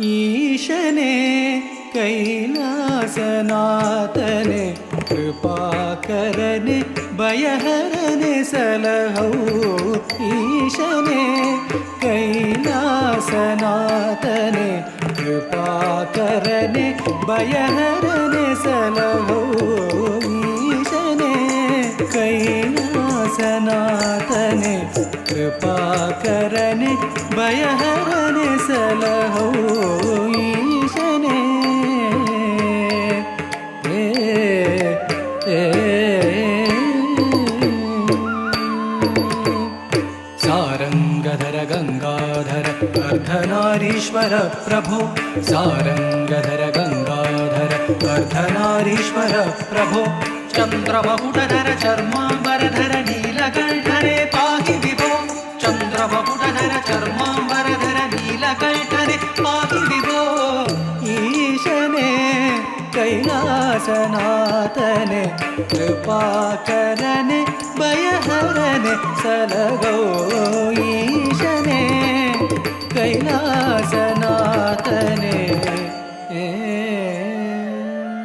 ईशने कैलासनाथने कृपाकरने भयहरने सलहौ ईशने कैलासनाथने कृपाकरने भयहरने सलहौ ईशने कैलासनाथने कृपाकरने भयहरने सलहौ ईशने सारंगधर गंगाधर अर्धनारीश्वर प्रभो सारंगधर गंगाधर अर्धनारीश्वर प्रभो चंद्रमकुटधर चर्मांबरधर नीलकंठरे पाहि विभो चंद्रमकुटधर चर्मांबरधर नीलकंठरे पाहि विभो ईशने कैलासनाथने कृपाकरने भयहरने सलहौ ईशने कैलासनाथने